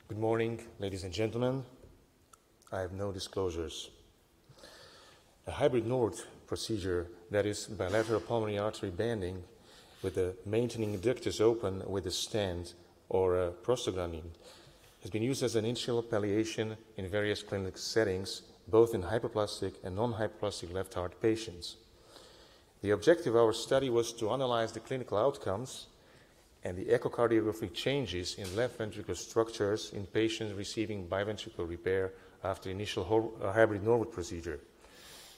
Good morning, ladies and gentlemen. I have no disclosures. A hybrid Norwood procedure, that is bilateral pulmonary artery banding with the maintaining ductus open with a stent or a prostaglandin, has been used as an initial palliation in various clinical settings, both in hypoplastic and non-hypoplastic left heart patients. The objective of our study was to analyze the clinical outcomes and the echocardiographic changes in left ventricular structures in patients receiving biventricular repair after initial hybrid Norwood procedure.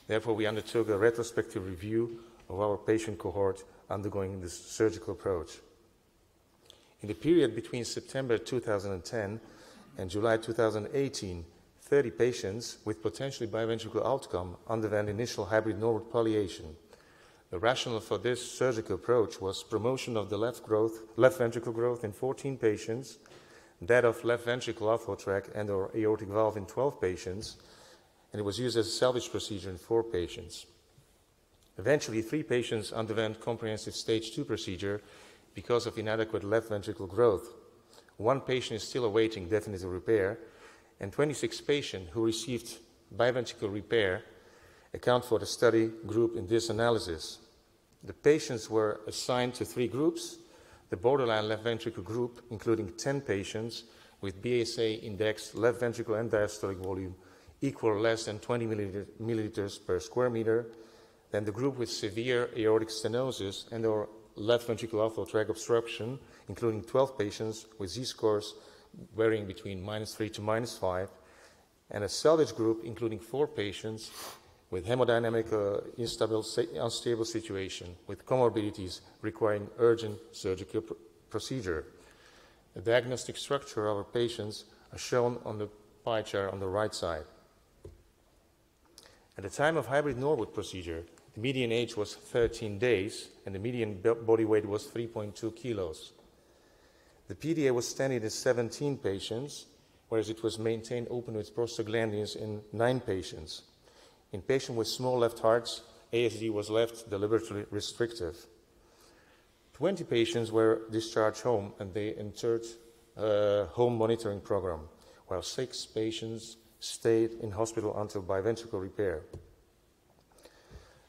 Therefore, we undertook a retrospective review of our patient cohort undergoing this surgical approach. In the period between September 2010 and July 2018, 30 patients with potentially biventricular outcome underwent initial hybrid Norwood palliation. The rationale for this surgical approach was promotion of the left ventricle growth in 14 patients, that of left ventricle outflow tract and or aortic valve in 12 patients, and it was used as a salvage procedure in 4 patients. Eventually, 3 patients underwent comprehensive stage 2 procedure because of inadequate left ventricle growth. 1 patient is still awaiting definitive repair, and 26 patients who received biventricular repair account for the study group in this analysis. The patients were assigned to 3 groups: the borderline left ventricle group, including 10 patients with BSA indexed left ventricle end diastolic volume equal or less than 20 milliliters per square meter, then the group with severe aortic stenosis and or left ventricular outflow tract obstruction, including 12 patients with z-scores varying between -3 to -5, and a salvage group including 4 patients with hemodynamic unstable situation with comorbidities requiring urgent surgical procedure. The diagnostic structure of our patients are shown on the pie chart on the right side. At the time of hybrid Norwood procedure, the median age was 13 days and the median body weight was 3.2 kilos. The PDA was standing in 17 patients, whereas it was maintained open with prostaglandins in 9 patients. In patients with small left hearts, ASD was left deliberately restrictive. 20 patients were discharged home and they entered a home monitoring program, while 6 patients stayed in hospital until biventricular repair.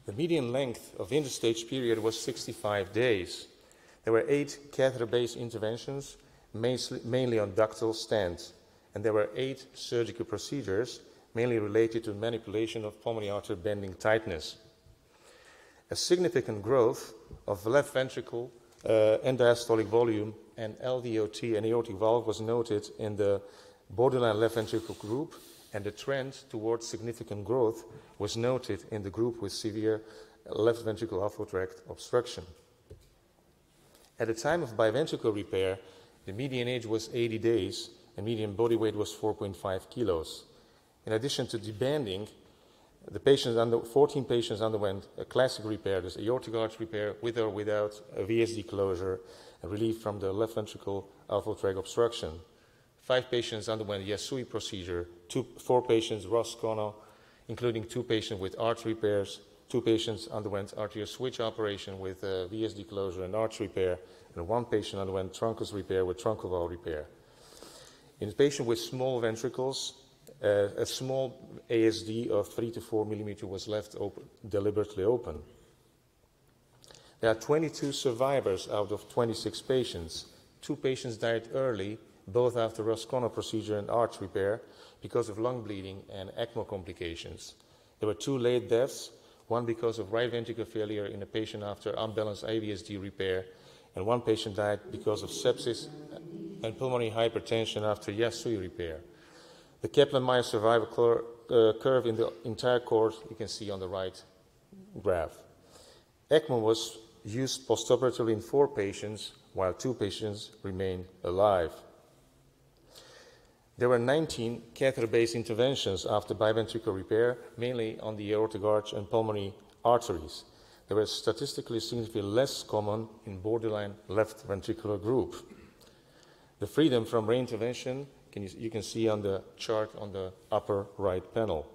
The median length of interstage period was 65 days. There were 8 catheter-based interventions, mainly on ductal stents, and there were 8 surgical procedures, mainly related to manipulation of pulmonary artery bending tightness. A significant growth of left ventricle end diastolic volume and LVOT and aortic valve was noted in the borderline left ventricle group, and the trend towards significant growth was noted in the group with severe left ventricle outflow tract obstruction. At the time of biventricular repair, the median age was 80 days and median body weight was 4.5 kilos. In addition to debanding, 14 patients underwent a classic repair, this aortic arch repair with or without a VSD closure and relief from the left ventricle outflow tract obstruction. 5 patients underwent Yasui procedure, 4 patients Roscono, including 2 patients with arch repairs, 2 patients underwent arterial switch operation with VSD closure and arch repair, and 1 patient underwent truncus repair with truncal valve repair. In a patient with small ventricles, a small ASD of 3 to 4 millimeter was left deliberately open. There are 22 survivors out of 26 patients. 2 patients died early, both after Roscono procedure and arch repair, because of lung bleeding and ECMO complications. There were 2 late deaths, 1 because of right ventricular failure in a patient after unbalanced IVSD repair, and 1 patient died because of sepsis and pulmonary hypertension after Yasui repair. The Kaplan-Meier survival curve in the entire course you can see on the right graph. ECMO was used postoperatively in 4 patients, while 2 patients remained alive. There were 19 catheter-based interventions after biventricular repair, mainly on the aortic arch and pulmonary arteries. They were statistically significantly less common in borderline left ventricular group. The freedom from reintervention you can see on the chart on the upper right panel.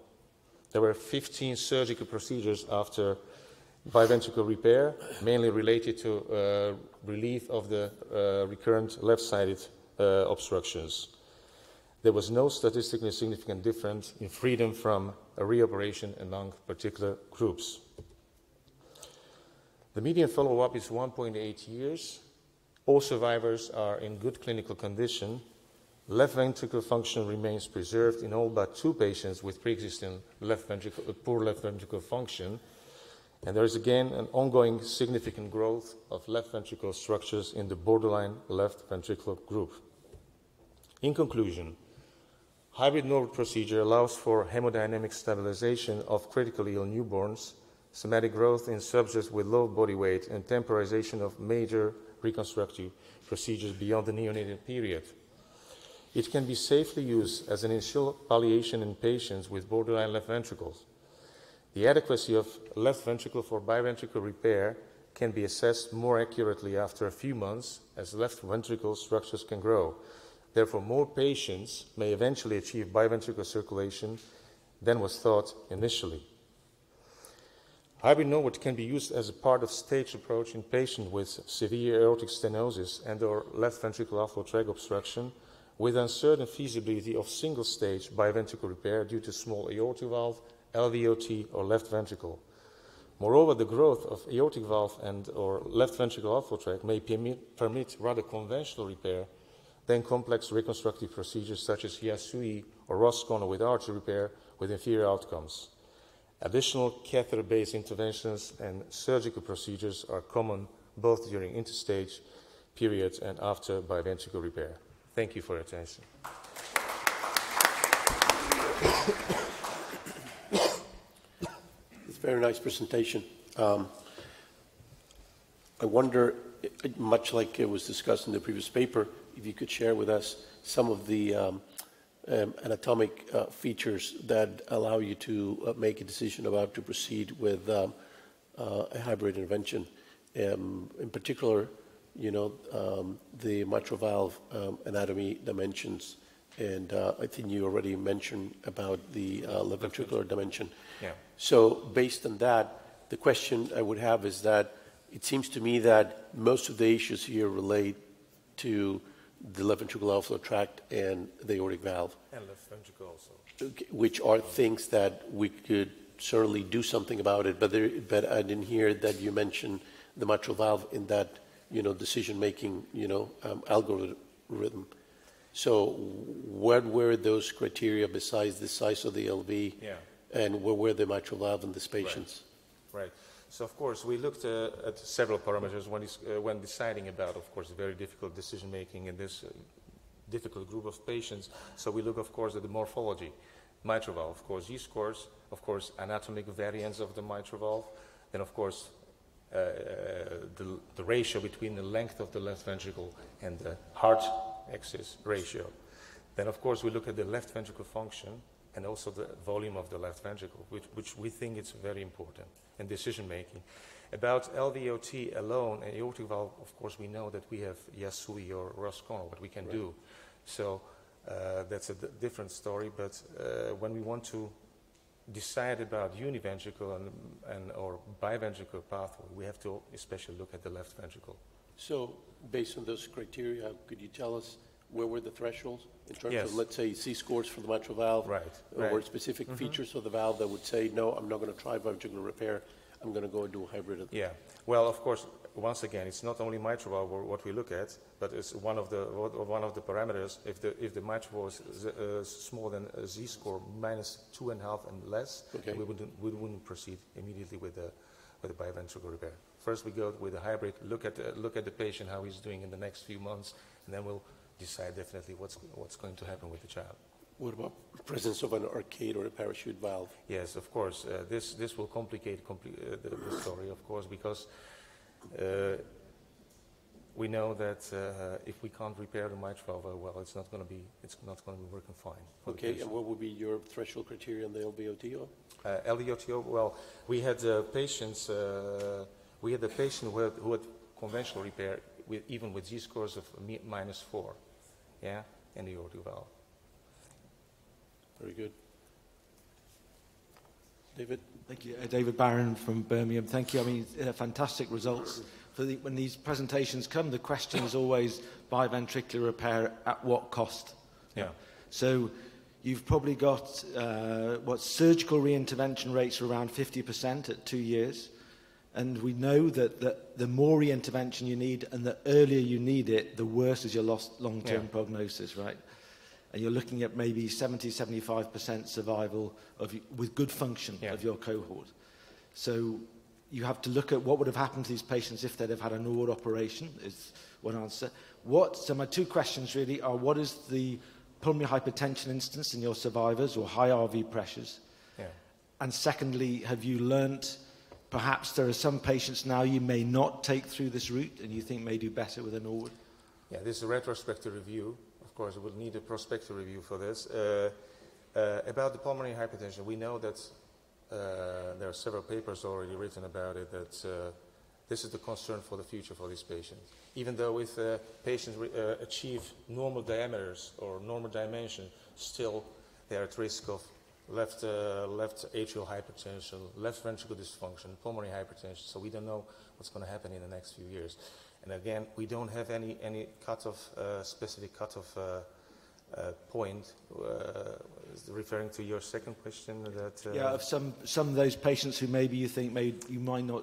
There were 15 surgical procedures after biventricular repair, mainly related to relief of the recurrent left-sided obstructions. there was no statistically significant difference in freedom from a reoperation among particular groups. The median follow-up is 1.8 years. All survivors are in good clinical condition. Left ventricular function remains preserved in all but 2 patients with pre-existing poor left ventricular function. And there is again an ongoing significant growth of left ventricular structures in the borderline left ventricular group. In conclusion, hybrid Norwood procedure allows for hemodynamic stabilization of critically ill newborns, somatic growth in subjects with low body weight, and temporization of major reconstructive procedures beyond the neonatal period. It can be safely used as an initial palliation in patients with borderline left ventricles. The adequacy of left ventricle for biventricular repair can be assessed more accurately after a few months as left ventricle structures can grow. Therefore, more patients may eventually achieve biventricular circulation than was thought initially. Hybrid Norwood can be used as a part of staged approach in patients with severe aortic stenosis and/or left ventricular outflow tract obstruction with uncertain feasibility of single-stage biventricular repair due to small aortic valve, LVOT, or left ventricle. Moreover, the growth of aortic valve and/or left ventricular outflow tract may permit rather conventional repair than complex reconstructive procedures such as Yasui or Roscono with artery repair with inferior outcomes. Additional catheter-based interventions and surgical procedures are common both during interstage periods and after biventricular repair. Thank you for your attention. It's a very nice presentation. I wonder, much like it was discussed in the previous paper, if you could share with us some of the anatomic features that allow you to make a decision about to proceed with a hybrid intervention. In particular, the mitral valve anatomy dimensions, and I think you already mentioned about the left ventricular dimension. Yeah. So based on that, the question I would have is that it seems to me that most of the issues here relate to the left ventricular outflow tract and the aortic valve. And left ventricle also. Which are things that we could certainly do something about it, but I didn't hear that you mentioned the mitral valve in that, decision-making, algorithm. So what were those criteria besides the size of the LV? Yeah. And where were the mitral valve in these patients? Right. So, of course, we looked at several parameters when deciding about, of course, very difficult decision-making in this difficult group of patients. So we look, of course, at the morphology. Mitral valve, of course, Z-scores, of course, anatomic variants of the mitral valve, then, of course, the ratio between the length of the left ventricle and the heart axis ratio. Then, of course, we look at the left ventricle function and also the volume of the left ventricle, which we think is very important in decision-making. About LVOT alone, and aortic valve, of course, we know that we have Yasui or Roscono, what we can do. So that's a different story, but when we want to decide about univentricular or biventricular pathway, we have to especially look at the left ventricle. So based on those criteria, could you tell us where were the thresholds in terms Yes. of, let's say, Z-scores for the mitral valve? Right. Or specific features of the valve that would say, no, I'm not going to try biventricular repair, I'm going to go and do a hybrid? Yeah. Well, of course, once again, it's not only mitral valve what we look at, but it's one of the parameters. If the mitral valve is smaller than a Z-score -2.5 and less, Okay. we wouldn't proceed immediately with the biventricular repair. First, we go with the hybrid, look at the patient, how he's doing in the next few months, and then we'll decide definitely what's going to happen with the child. What about presence of an arcade or a parachute valve? Yes, of course. This will complicate the story, of course, because we know that if we can't repair the mitral valve well, it's not going to be working fine. Okay, and what would be your threshold criteria on the LVOTO? LVOTO. Well, we had patients. We had a patient who had conventional repair even with Z-scores of -4, yeah, in the aortic valve. Very good. David? Thank you. David Barron from Birmingham. Thank you. I mean, fantastic results. When these presentations come, the question is always biventricular repair at what cost? Yeah. So you've probably got surgical reintervention rates are around 50% at 2 years. And we know that the more reintervention you need and the earlier you need it, the worse is your long-term prognosis, right? And you're looking at maybe 70-75% survival with good function of your cohort. So you have to look at what would have happened to these patients if they'd have had a Norwood operation, is one answer. So my two questions really are, what is the pulmonary hypertension instance in your survivors or high RV pressures? Yeah. And secondly, have you learnt perhaps there are some patients now you may not take through this route and you think may do better with a Norwood? Yeah, this is a retrospective review. Of course, we'll need a prospective review for this. About the pulmonary hypertension, we know that there are several papers already written about it, that this is the concern for the future for these patients. Even though if patients achieve normal diameters or normal dimension, still they are at risk of left atrial hypertension, left ventricular dysfunction, pulmonary hypertension. So we don't know what's going to happen in the next few years. And again, we don't have any cutoff, specific cutoff point. Referring to your second question, that of some of those patients who maybe you think you might not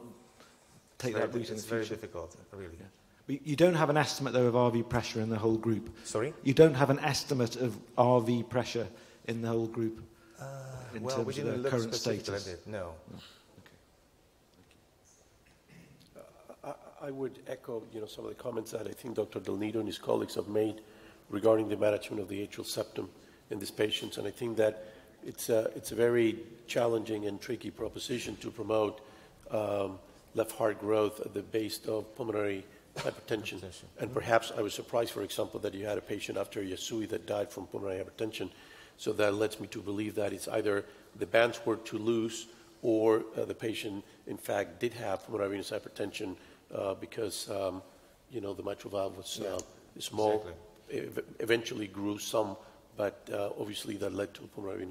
take that route in the future. It's very difficult, really. Yeah. But you don't have an estimate though of RV pressure in the whole group. Sorry? You don't have an estimate of RV pressure in the whole group. In well, terms we didn't of look current specifically status. at it. No. I would echo, some of the comments that I think Dr. Del Nido and his colleagues have made regarding the management of the atrial septum in these patients, and I think that it's a very challenging and tricky proposition to promote left heart growth at the base of pulmonary hypertension. And perhaps I was surprised, for example, that you had a patient after Yasui that died from pulmonary hypertension. So that lets me to believe that it's either the bands were too loose or the patient, in fact, did have pulmonary venous hypertension because, the mitral valve was small. Exactly. Eventually grew some, but obviously that led to pulmonary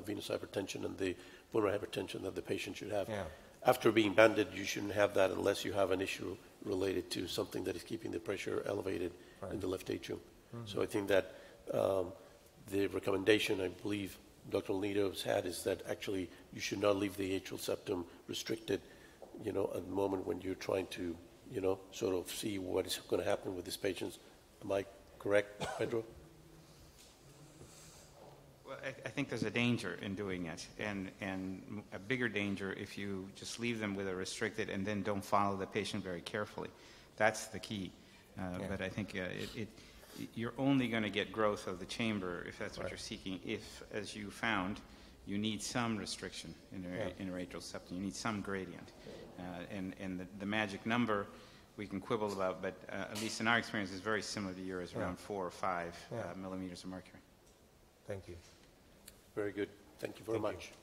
venous hypertension and the pulmonary hypertension that the patient should have. Yeah. After being banded, you shouldn't have that unless you have an issue related to something that is keeping the pressure elevated in the left atrium. Mm-hmm. So I think that the recommendation, I believe, Dr. Nido's had is that actually you should not leave the atrial septum restricted, at the moment when you're trying to, sort of see what is going to happen with these patients. Am I correct, Pedro? Well, I think there's a danger in doing it, and a bigger danger if you just leave them with a restricted and then don't follow the patient very carefully. That's the key. But I think you're only going to get growth of the chamber if that's what you're seeking. If, as you found, you need some restriction in your atrial septum, you need some gradient. And the magic number we can quibble about, but at least in our experience, is very similar to yours, around 4 or 5 millimeters of mercury. Thank you. Very good. Thank you very much.